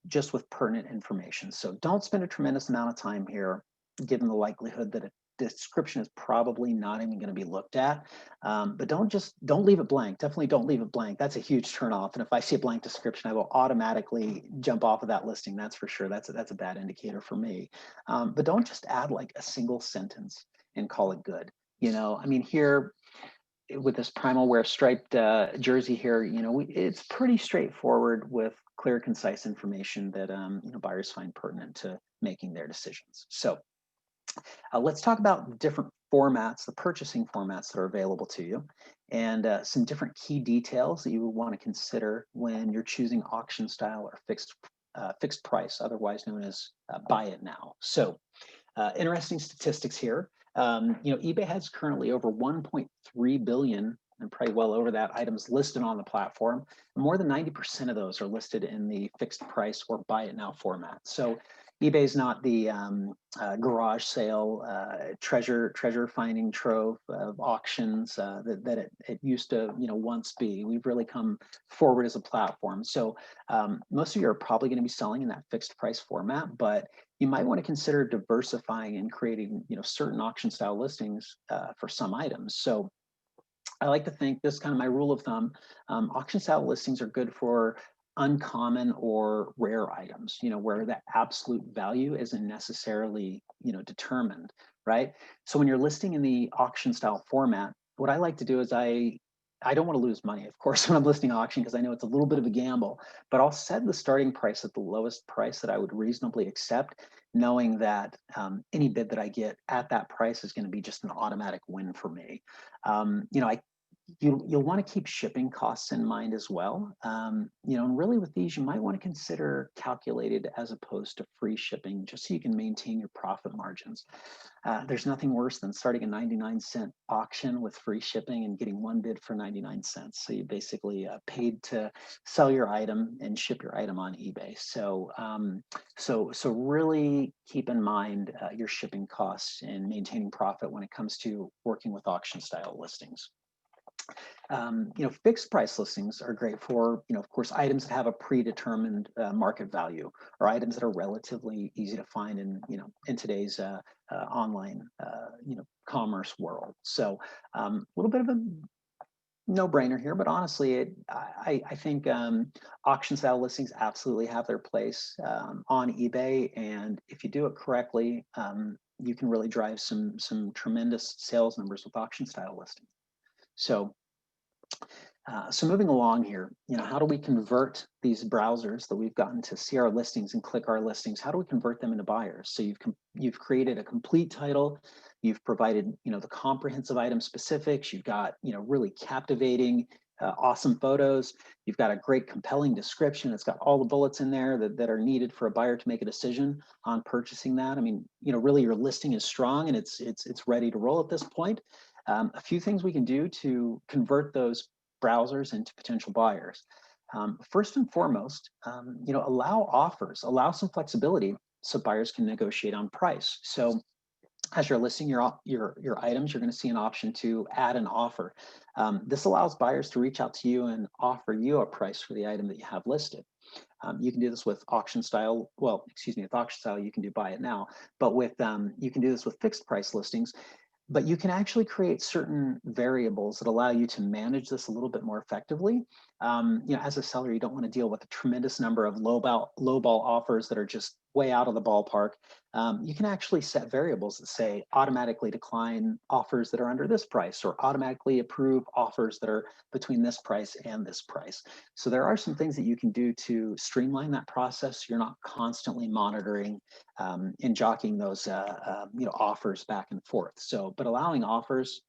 just with pertinent information. So don't spend a tremendous amount of time here, given the likelihood that a description is probably not even going to be looked at. But don't leave it blank. Definitely don't leave it blank. That's a huge turnoff. And if I see a blank description, I will automatically jump off of that listing. That's for sure. That's a bad indicator for me. But don't just add like a single sentence and call it good. I mean, here with this primal wear striped jersey here, it's pretty straightforward with clear, concise information that buyers find pertinent to making their decisions. So let's talk about different formats, the purchasing formats that are available to you, and some different key details that you would want to consider when you're choosing auction style or fixed price, otherwise known as buy it now. So interesting statistics here. eBay has currently over 1.3 billion, and probably well over that, items listed on the platform. More than 90% of those are listed in the fixed price or buy it now format. So eBay is not the garage sale, treasure finding trove of auctions that it used to once be. We've really come forward as a platform. So most of you are probably going to be selling in that fixed price format, but you might want to consider diversifying and creating certain auction style listings for some items. So I like to think this is kind of my rule of thumb. Auction style listings are good for uncommon or rare items, where the absolute value isn't necessarily, determined, right? So when you're listing in the auction style format, what I like to do is I don't want to lose money, of course, when I'm listing auction, because I know it's a little bit of a gamble, but I'll set the starting price at the lowest price that I would reasonably accept, knowing that any bid that I get at that price is going to be just an automatic win for me. You'll want to keep shipping costs in mind as well. And really with these, you might want to consider calculated as opposed to free shipping, just so you can maintain your profit margins. There's nothing worse than starting a 99-cent auction with free shipping and getting one bid for 99 cents. So you basically paid to sell your item and ship your item on eBay. So so really keep in mind your shipping costs and maintaining profit when it comes to working with auction style listings. Fixed price listings are great for, of course, items that have a predetermined market value, or items that are relatively easy to find in today's online, commerce world. So a little bit of a no-brainer here, but honestly, I think auction style listings absolutely have their place on eBay, and if you do it correctly, you can really drive some tremendous sales numbers with auction style listings. So moving along here, how do we convert these browsers that we've gotten to see our listings and click our listings? How do we convert them into buyers? So you've created a complete title, you've provided the comprehensive item specifics, you've got really captivating, awesome photos, you've got a great compelling description. It's got all the bullets in there that are needed for a buyer to make a decision on purchasing that. I mean, really your listing is strong and it's ready to roll at this point. A few things we can do to convert those browsers into potential buyers. First and foremost, allow offers, allow some flexibility so buyers can negotiate on price. So as you're listing your items, you're going to see an option to add an offer. This allows buyers to reach out to you and offer you a price for the item that you have listed. You can do this with auction style. Well, excuse me, with auction style, you can do buy it now, but with you can do this with fixed price listings. But you can actually create certain variables that allow you to manage this a little bit more effectively. As a seller, you don't want to deal with a tremendous number of lowball offers that are just way out of the ballpark. You can actually set variables that say automatically decline offers that are under this price, or automatically approve offers that are between this price and this price. So there are some things that you can do to streamline that process. So you're not constantly monitoring and jockeying those offers back and forth. So, but allowing offers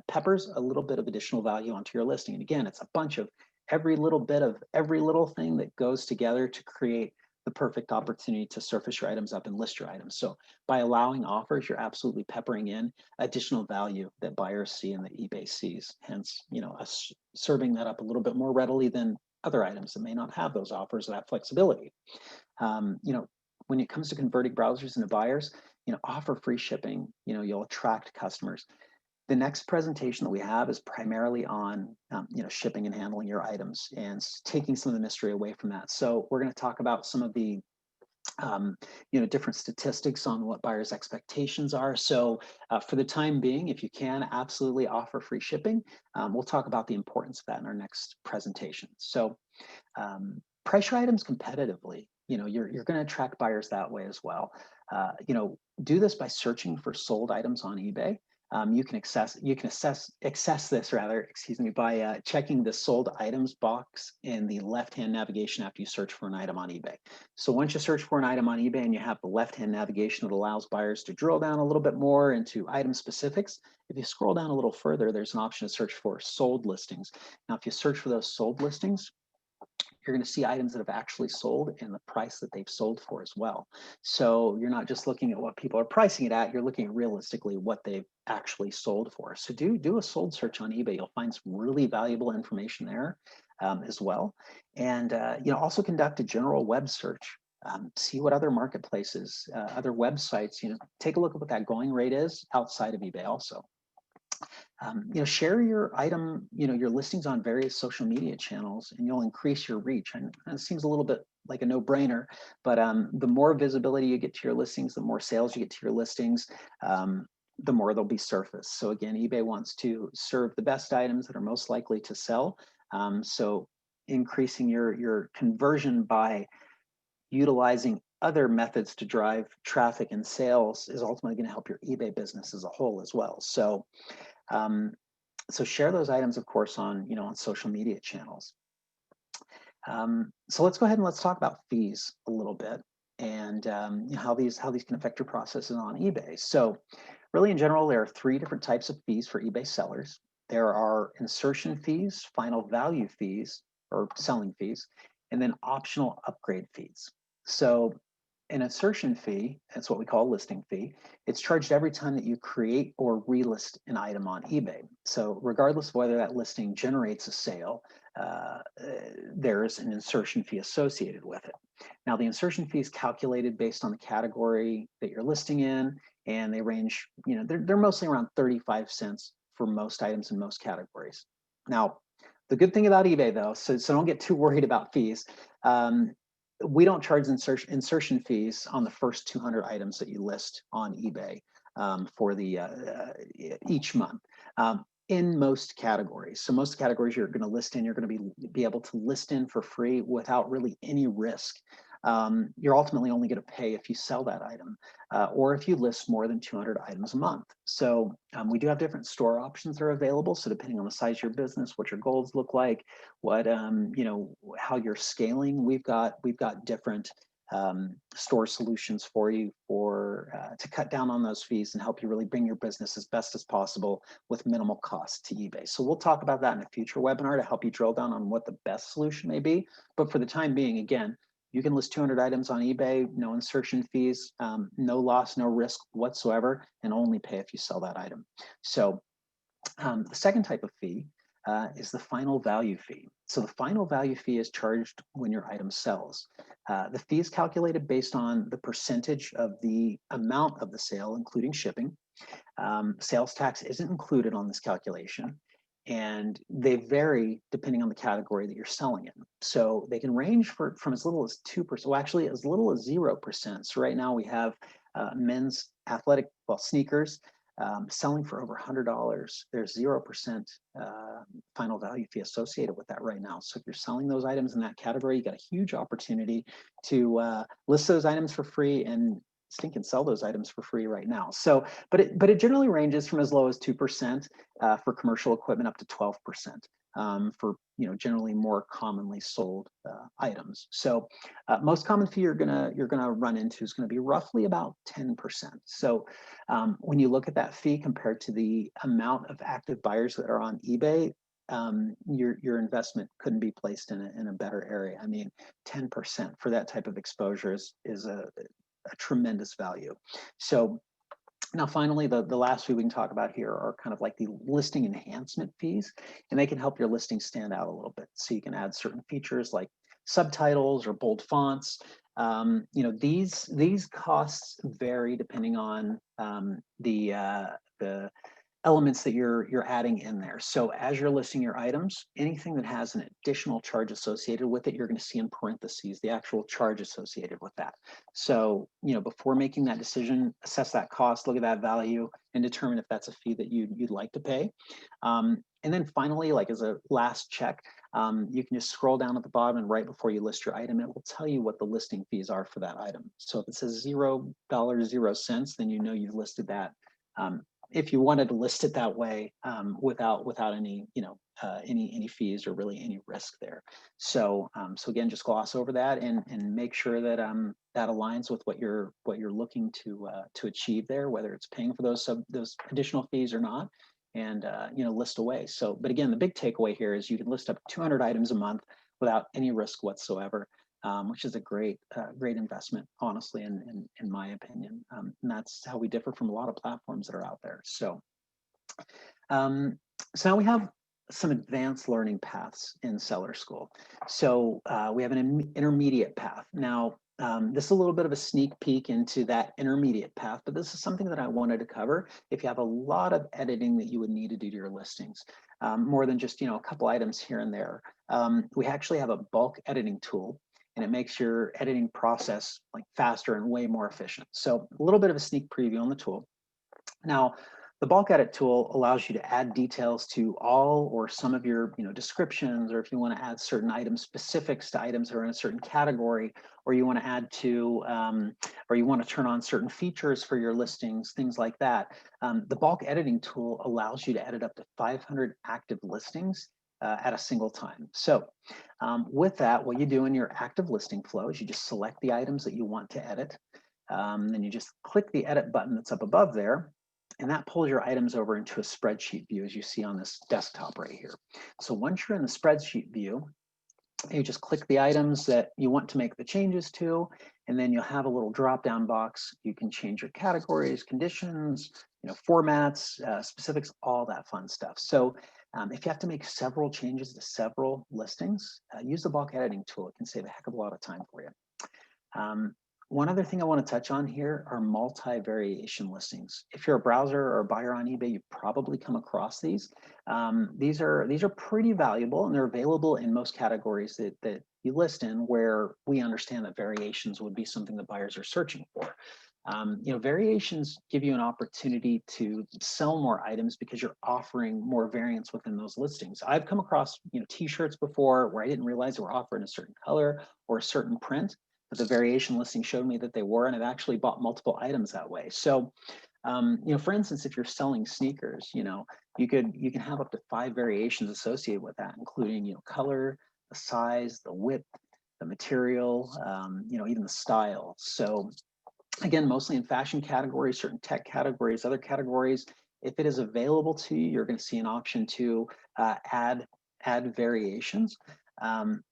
peppers a little bit of additional value onto your listing. And again, it's a bunch of every little bit of every little thing that goes together to create the perfect opportunity to surface your items up and list your items. So by allowing offers, you're absolutely peppering in additional value that buyers see and that eBay sees. Hence, us serving that up a little bit more readily than other items that may not have those offers or that flexibility. When it comes to converting browsers into buyers, offer free shipping, you'll attract customers. The next presentation that we have is primarily on, shipping and handling your items and taking some of the mystery away from that. So we're going to talk about some of the, different statistics on what buyers' expectations are. So for the time being, if you can, absolutely offer free shipping. We'll talk about the importance of that in our next presentation. So price your items competitively. You're going to attract buyers that way as well. Do this by searching for sold items on eBay. You can access this by checking the sold items box in the left-hand navigation after you search for an item on eBay. So once you search for an item on eBay and you have the left-hand navigation that allows buyers to drill down a little bit more into item specifics, if you scroll down a little further, there's an option to search for sold listings. Now, if you search for those sold listings, you're going to see items that have actually sold and the price that they've sold for as well. So you're not just looking at what people are pricing it at, you're looking at realistically what they've actually sold for. So do a sold search on eBay. You'll find some really valuable information there as well. And also conduct a general web search. See what other marketplaces, other websites, take a look at what that going rate is outside of eBay also. Share your item, your listings on various social media channels, and you'll increase your reach. And it seems a little bit like a no-brainer, but the more visibility you get to your listings, the more sales you get to your listings, the more they'll be surfaced. So again, eBay wants to serve the best items that are most likely to sell. So increasing your conversion by utilizing other methods to drive traffic and sales is ultimately going to help your eBay business as a whole as well. So share those items, of course, on social media channels. So let's go ahead and let's talk about fees a little bit, and how these can affect your processes on eBay. So really, in general, there are 3 different types of fees for eBay sellers. There are insertion fees, final value fees, or selling fees, and then optional upgrade fees. So an insertion fee, that's what we call a listing fee. It's charged every time that you create or relist an item on eBay. So regardless of whether that listing generates a sale, there's an insertion fee associated with it. Now, the insertion fee is calculated based on the category that you're listing in, and they range, they're mostly around 35 cents for most items in most categories. Now, the good thing about eBay, though, so don't get too worried about fees. We don't charge insertion fees on the first 200 items that you list on eBay for the each month in most categories. So most categories you're going to list in, you're going to be able to list in for free without really any risk. You're ultimately only going to pay if you sell that item or if you list more than 200 items a month. So we do have different store options that are available. So depending on the size of your business, what your goals look like, what how you're scaling, we've got different store solutions for you to cut down on those fees and help you really bring your business as best as possible with minimal cost to eBay. So we'll talk about that in a future webinar to help you drill down on what the best solution may be. But for the time being, again, you can list 200 items on eBay, no insertion fees, no loss, no risk whatsoever, and only pay if you sell that item. So the second type of fee is the final value fee. So the final value fee is charged when your item sells. The fee is calculated based on the percentage of the amount of the sale, including shipping. Sales tax isn't included on this calculation, and they vary depending on the category that you're selling in. So they can range from as little as 2%, well, actually as little as 0%. So right now we have men's athletic, sneakers, selling for over $100. There's 0% final value fee associated with that right now. So if you're selling those items in that category, you got a huge opportunity to list those items for free and stinking sell those items for free right now. So, but it generally ranges from as low as 2% for commercial equipment up to 12% for generally more commonly sold items. So most common fee you're gonna run into is going to be roughly about 10%. So when you look at that fee compared to the amount of active buyers that are on eBay, your investment couldn't be placed in a better area. I mean, 10% for that type of exposure is a tremendous value. So now, finally, the last fee we can talk about here are kind of like the listing enhancement fees, and they can help your listing stand out a little bit. So you can add certain features like subtitles or bold fonts. These costs vary depending on the elements that you're adding in there. So as you're listing your items, anything that has an additional charge associated with it, you're going to see in parentheses the actual charge associated with that. So, before making that decision, assess that cost, look at that value, and determine if that's a fee that you'd like to pay. And then finally, like as a last check, you can just scroll down at the bottom, and right before you list your item, it will tell you what the listing fees are for that item. So if it says $0.00, then you've listed that. If you wanted to list it that way without any any fees or really any risk there. So again, just gloss over that and make sure that that aligns with what you're looking to achieve there, whether it's paying for those additional fees or not, and list away. So, but again, the big takeaway here is you can list up 200 items a month without any risk whatsoever, which is a great investment, honestly, in my opinion. And that's how we differ from a lot of platforms that are out there. So, so now we have some advanced learning paths in Seller School. So we have an intermediate path. Now, this is a little bit of a sneak peek into that intermediate path, but this is something that I wanted to cover if you have a lot of editing that you would need to do to your listings, more than just, a couple items here and there. We actually have a bulk editing tool, and it makes your editing process like faster and way more efficient. So a little bit of a sneak preview on the tool. Now, the bulk edit tool allows you to add details to all or some of your descriptions, or if you want to add certain items, specifics to items that are in a certain category, or you want to add to, or you want to turn on certain features for your listings, things like that. The bulk editing tool allows you to edit up to 500 active listings at a single time. So with that, what you do in your active listing flow is you just select the items that you want to edit. Then you just click the edit button that's up above there, and that pulls your items over into a spreadsheet view, as you see on this desktop right here. So once you're in the spreadsheet view, you just click the items that you want to make the changes to, and then you'll have a little drop-down box. You can change your categories, conditions, formats, specifics, all that fun stuff. So if you have to make several changes to several listings, use the bulk editing tool. It can save a heck of a lot of time for you. One other thing I want to touch on here are multi-variation listings. If you're a browser or a buyer on eBay, you've probably come across these. These are pretty valuable, and they're available in most categories that you list in, where we understand that variations would be something that buyers are searching for. Variations give you an opportunity to sell more items because you're offering more variance within those listings. I've come across t-shirts before where I didn't realize they were offered in a certain color or a certain print, but the variation listing showed me that they were, and I've actually bought multiple items that way. So, for instance, if you're selling sneakers, you can have up to 5 variations associated with that, including color, the size, the width, the material, even the style. So, again, mostly in fashion categories, certain tech categories, other categories. If it is available to you, you're going to see an option to add variations.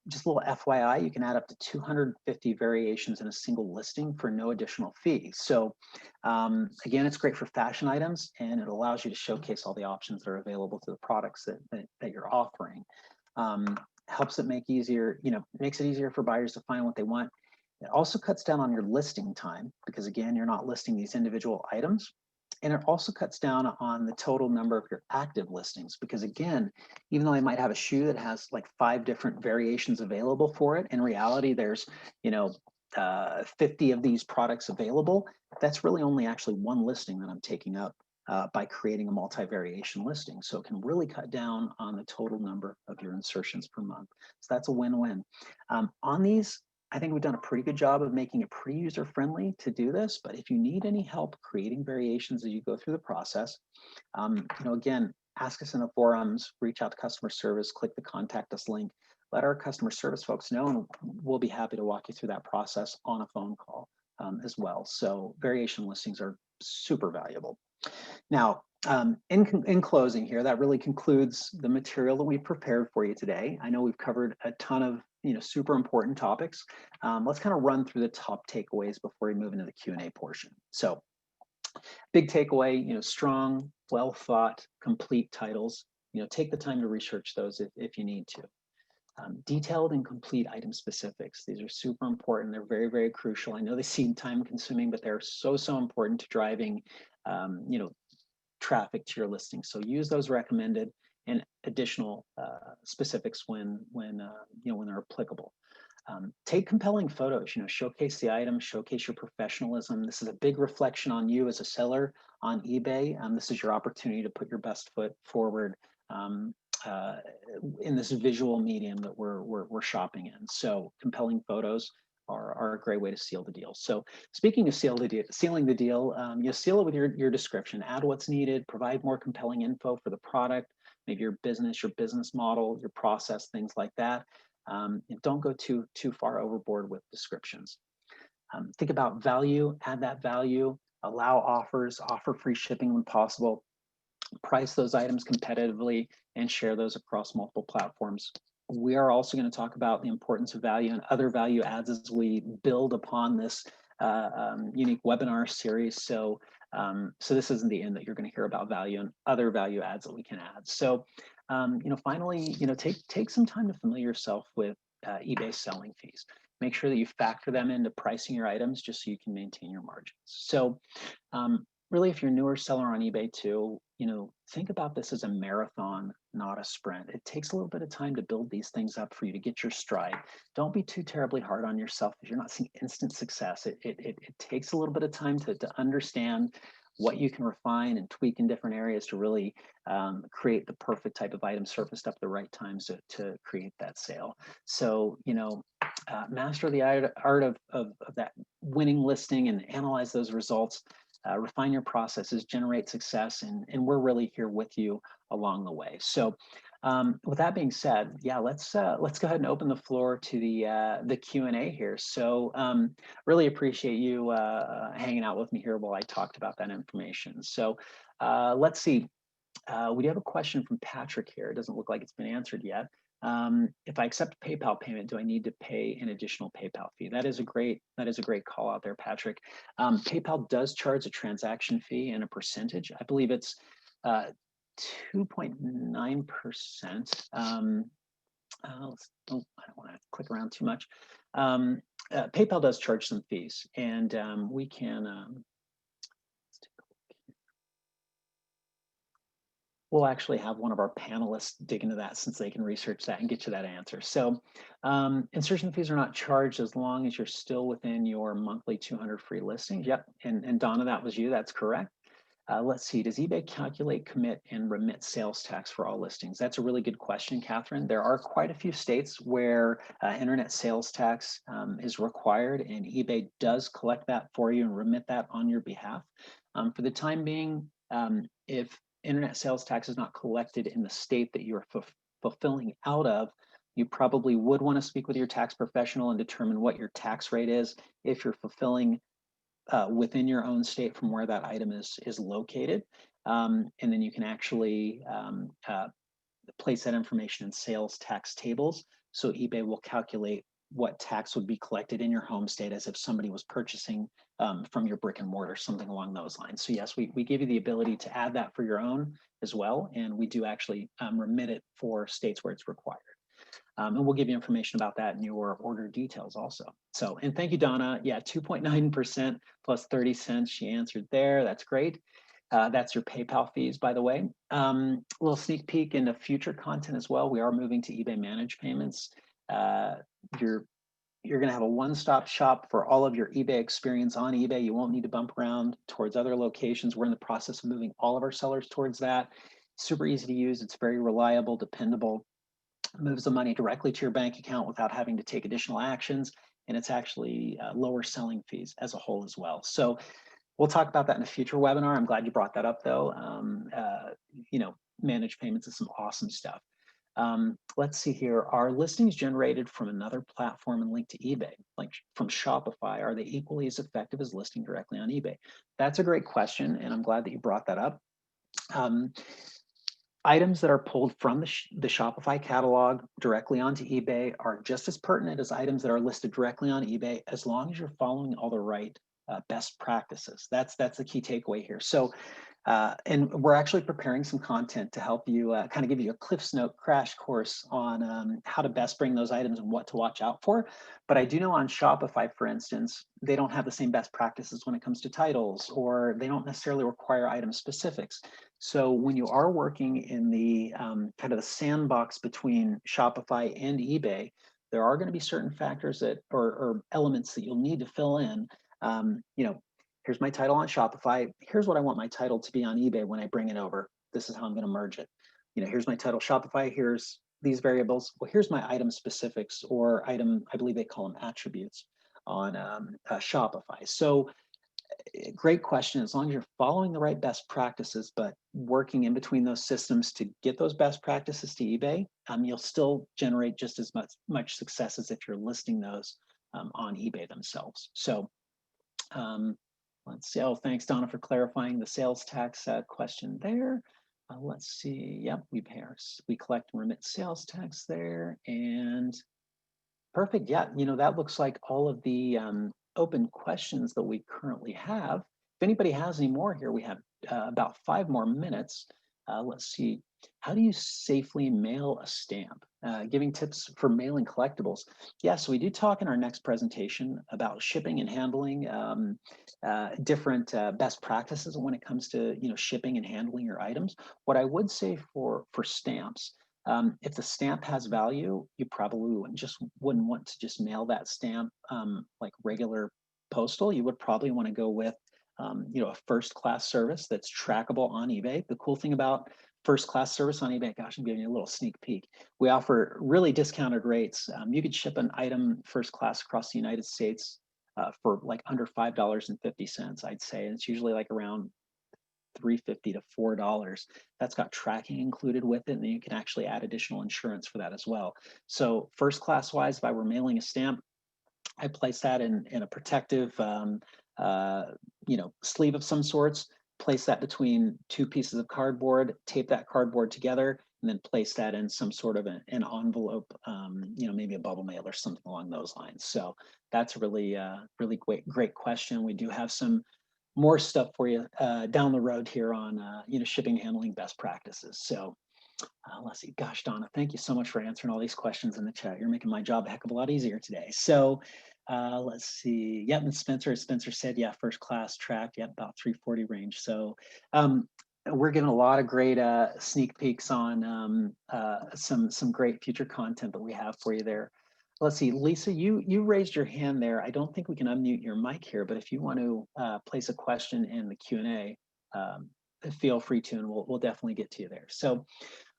Just a little FYI, you can add up to 250 variations in a single listing for no additional fee. So again, it's great for fashion items, and it allows you to showcase all the options that are available to the products that you're offering. Helps it makes it easier for buyers to find what they want. It also cuts down on your listing time because, again, you're not listing these individual items. And it also cuts down on the total number of your active listings because, again, even though I might have a shoe that has like 5 different variations available for it, in reality, there's 50 of these products available. That's really only actually one listing that I'm taking up by creating a multi-variation listing. So it can really cut down on the total number of your insertions per month. So that's a win-win. On these, I think we've done a pretty good job of making it pretty user-friendly to do this, but if you need any help creating variations as you go through the process, again, ask us in the forums, reach out to customer service, click the contact us link, let our customer service folks know, and we'll be happy to walk you through that process on a phone call as well. So variation listings are super valuable. Now, in closing here, that really concludes the material that we've prepared for you today. I know we've covered a ton of super important topics. Let's kind of run through the top takeaways before we move into the Q&A portion. So, big takeaway: strong, well thought, complete titles. Take the time to research those if you need to. Detailed and complete item specifics. These are super important. They're very, very crucial. I know they seem time consuming, but they're so important to driving traffic to your listing. So use those recommended and additional specifics when they're applicable. Take compelling photos. Showcase the item, showcase your professionalism. This is a big reflection on you as a seller on eBay. This is your opportunity to put your best foot forward in this visual medium that we're shopping in. So compelling photos are a great way to seal the deal. So speaking of sealing the deal, you seal it with your description, add what's needed, provide more compelling info for the product, maybe your business model, your process, things like that. And don't go too far overboard with descriptions. Think about value, add that value, allow offers, offer free shipping when possible, price those items competitively, and share those across multiple platforms We are also going to talk about the importance of value and other value adds as we build upon this unique webinar series. So, so this isn't the end that you're going to hear about value and other value adds that we can add. So, finally, take some time to familiar yourself with eBay selling fees. Make sure that you factor them into pricing your items just so you can maintain your margins. So, really, if you're a newer seller on eBay too, think about this as a marathon, not a sprint. It takes a little bit of time to build these things up for you to get your stride. Don't be too terribly hard on yourself if you're not seeing instant success. It takes a little bit of time to understand what you can refine and tweak in different areas to really create the perfect type of item surfaced up at the right times to create that sale. So, master the art of that winning listing and analyze those results. Refine your processes, generate success, and we're really here with you along the way. So, with that being said, yeah, let's go ahead and open the floor to the Q&A here. So, really appreciate you hanging out with me here while I talked about that information. So, let's see. We do have a question from Patrick here. It doesn't look like it's been answered yet. If I accept a PayPal payment, do I need to pay an additional PayPal fee? That is a great call out there, Patrick. PayPal does charge a transaction fee and a percentage. I believe it's 2.9%. I don't want to click around too much. PayPal does charge some fees, and we can. We'll actually have one of our panelists dig into that since they can research that and get you that answer. So insertion fees are not charged as long as you're still within your monthly 200 free listings. Yep, and Donna, that was you, that's correct. Let's see, does eBay calculate, commit, and remit sales tax for all listings? That's a really good question, Catherine. There are quite a few states where internet sales tax is required, and eBay does collect that for you and remit that on your behalf. For the time being, if internet sales tax is not collected in the state that you're fulfilling out of, you probably would want to speak with your tax professional and determine what your tax rate is if you're fulfilling within your own state from where that item is located. And then you can actually place that information in sales tax tables. So eBay will calculate what tax would be collected in your home state as if somebody was purchasing from your brick and mortar, something along those lines. So yes, we give you the ability to add that for your own as well. And we do actually remit it for states where it's required. And we'll give you information about that in your order details also. So, and thank you, Donna. Yeah, 2.9% plus 30 cents. She answered there. That's great. That's your PayPal fees, by the way. A little sneak peek into future content as well. We are moving to eBay managed payments. You're going to have a one-stop shop for all of your eBay experience on eBay. You won't need to bump around towards other locations. We're in the process of moving all of our sellers towards that. Super easy to use. It's very reliable, dependable. Moves the money directly to your bank account without having to take additional actions. And it's actually lower selling fees as a whole as well. So we'll talk about that in a future webinar. I'm glad you brought that up though. Managed payments is some awesome stuff. Let's see here. Are listings generated from another platform and linked to eBay, like from Shopify? Are they equally as effective as listing directly on eBay? That's a great question, and I'm glad that you brought that up. Items that are pulled from the Shopify catalog directly onto eBay are just as pertinent as items that are listed directly on eBay, as long as you're following all the right best practices. That's the key takeaway here. So, and we're actually preparing some content to help you kind of give you a Cliff's Note crash course on how to best bring those items and what to watch out for. But I do know on Shopify, for instance, they don't have the same best practices when it comes to titles, or they don't necessarily require item specifics. So when you are working in the kind of the sandbox between Shopify and eBay, there are going to be certain factors that or elements that you'll need to fill in. Here's my title on Shopify. Here's what I want my title to be on eBay when I bring it over. This is how I'm going to merge it. Here's my title Shopify. Here's these variables. Well, here's my item specifics or item, I believe they call them attributes on Shopify. So great question. As long as you're following the right best practices, but working in between those systems to get those best practices to eBay, you'll still generate just as much success as if you're listing those on eBay themselves. So let's see. Oh, thanks, Donna, for clarifying the sales tax question there. Let's see. Yep, we collect and remit sales tax there, and perfect. Yeah, that looks like all of the open questions that we currently have. If anybody has any more here, we have about 5 more minutes. Let's see. How do you safely mail a stamp? Giving tips for mailing collectibles. Yeah, so we do talk in our next presentation about shipping and handling, different best practices when it comes to shipping and handling your items. What I would say for stamps, if the stamp has value, you probably wouldn't want to just mail that stamp like regular postal. You would probably want to go with a first class service that's trackable on eBay. The cool thing about first class service on eBay, gosh, I'm giving you a little sneak peek. We offer really discounted rates. You could ship an item first class across the United States for like under $5.50, I'd say. And it's usually like around $3.50 to $4. That's got tracking included with it, and then you can actually add additional insurance for that as well. So first class wise, if I were mailing a stamp, I place that in a protective sleeve of some sorts, place that between 2 pieces of cardboard, tape that cardboard together, and then place that in some sort of an envelope, maybe a bubble mail or something along those lines. So that's a really great question. We do have some more stuff for you down the road here on shipping and handling best practices. So let's see. Gosh, Donna, thank you so much for answering all these questions in the chat. You're making my job a heck of a lot easier today. So let's see. Yep, and Spencer said, yeah, first class track, yep, about 340 range. So we're getting a lot of great sneak peeks on some great future content that we have for you there. Let's see, Lisa, you raised your hand there. I don't think we can unmute your mic here, but if you want to place a question in the Q&A, feel free to, and we'll definitely get to you there. So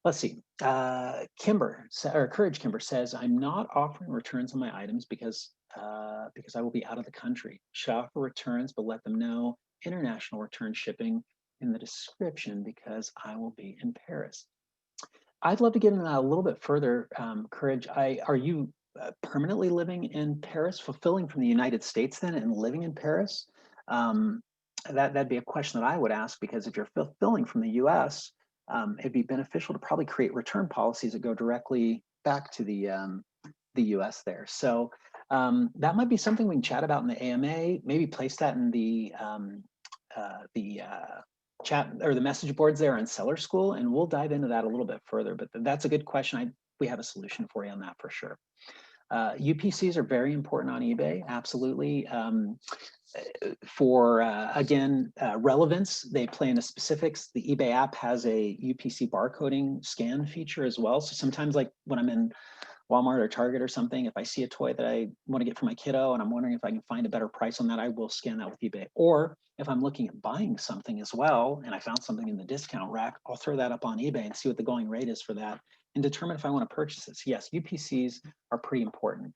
let's see. Courage Kimber says, I'm not offering returns on my items because I will be out of the country. Should I offer returns, but let them know international return shipping in the description because I will be in Paris. I'd love to get into that a little bit further. Courage, are you permanently living in Paris, fulfilling from the United States then and living in Paris? That'd be a question that I would ask, because if you're fulfilling from the US, it'd be beneficial to probably create return policies that go directly back to the US there. So that might be something we can chat about in the AMA, maybe place that in the chat or the message boards there on Seller School, and we'll dive into that a little bit further. But that's a good question. We have a solution for you on that for sure. UPCs are very important on eBay, absolutely. For again, relevance, they play in the specifics. The eBay app has a UPC barcoding scan feature as well. So sometimes, like when I'm in Walmart or Target or something, if I see a toy that I want to get for my kiddo and I'm wondering if I can find a better price on that, I will scan that with eBay. Or if I'm looking at buying something as well and I found something in the discount rack, I'll throw that up on eBay and see what the going rate is for that and determine if I want to purchase it. So yes, UPCs are pretty important.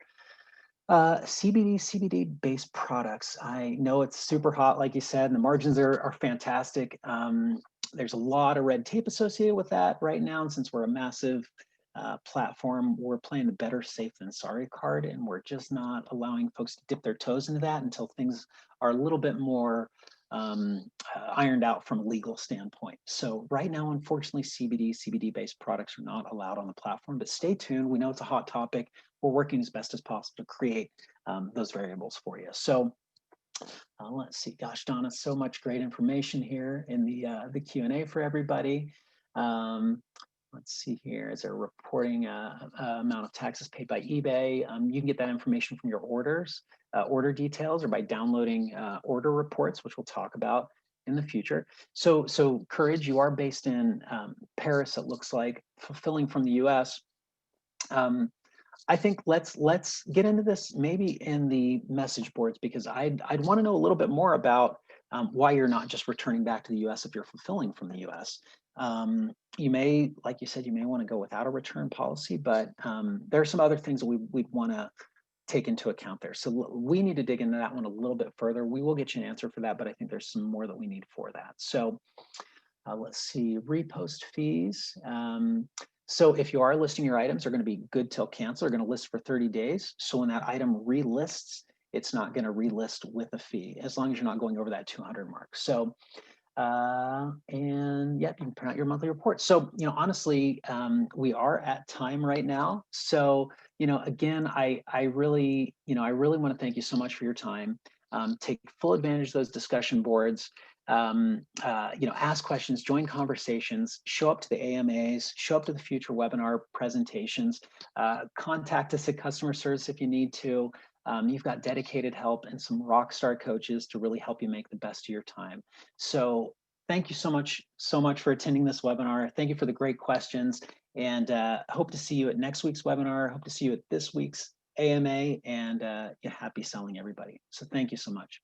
CBD based products. I know it's super hot, like you said, and the margins are fantastic. There's a lot of red tape associated with that right now. And since we're a massive platform, we're playing the better safe than sorry card, and we're just not allowing folks to dip their toes into that until things are a little bit more ironed out from a legal standpoint. So right now, unfortunately, CBD based products are not allowed on the platform, but stay tuned. We know it's a hot topic. We're working as best as possible to create those variables for you. So let's see, gosh, Donna, so much great information here in the Q&A for everybody. Let's see here, is there reporting amount of taxes paid by eBay? You can get that information from your orders, order details, or by downloading order reports, which we'll talk about in the future. So Courage, you are based in Paris, it looks like, fulfilling from the US. I think let's get into this maybe in the message boards, because I'd want to know a little bit more about why you're not just returning back to the US if you're fulfilling from the US. You may, like you said, you may want to go without a return policy, but there are some other things that we'd want to take into account there. So we need to dig into that one a little bit further. We will get you an answer for that, but I think there's some more that we need for that. So let's see, repost fees. So if you are listing your items, they're going to be good till cancel. They're going to list for 30 days. So when that item relists, it's not going to relist with a fee, as long as you're not going over that 200 mark. So And yeah, you can print out your monthly report. So, honestly, we are at time right now. So, again, I really want to thank you so much for your time. Take full advantage of those discussion boards. Ask questions, join conversations, show up to the AMAs, show up to the future webinar presentations, contact us at customer service if you need to. You've got dedicated help and some rock star coaches to really help you make the best of your time. So thank you so much for attending this webinar. Thank you for the great questions, and hope to see you at next week's webinar. Hope to see you at this week's AMA, and happy selling, everybody. So thank you so much.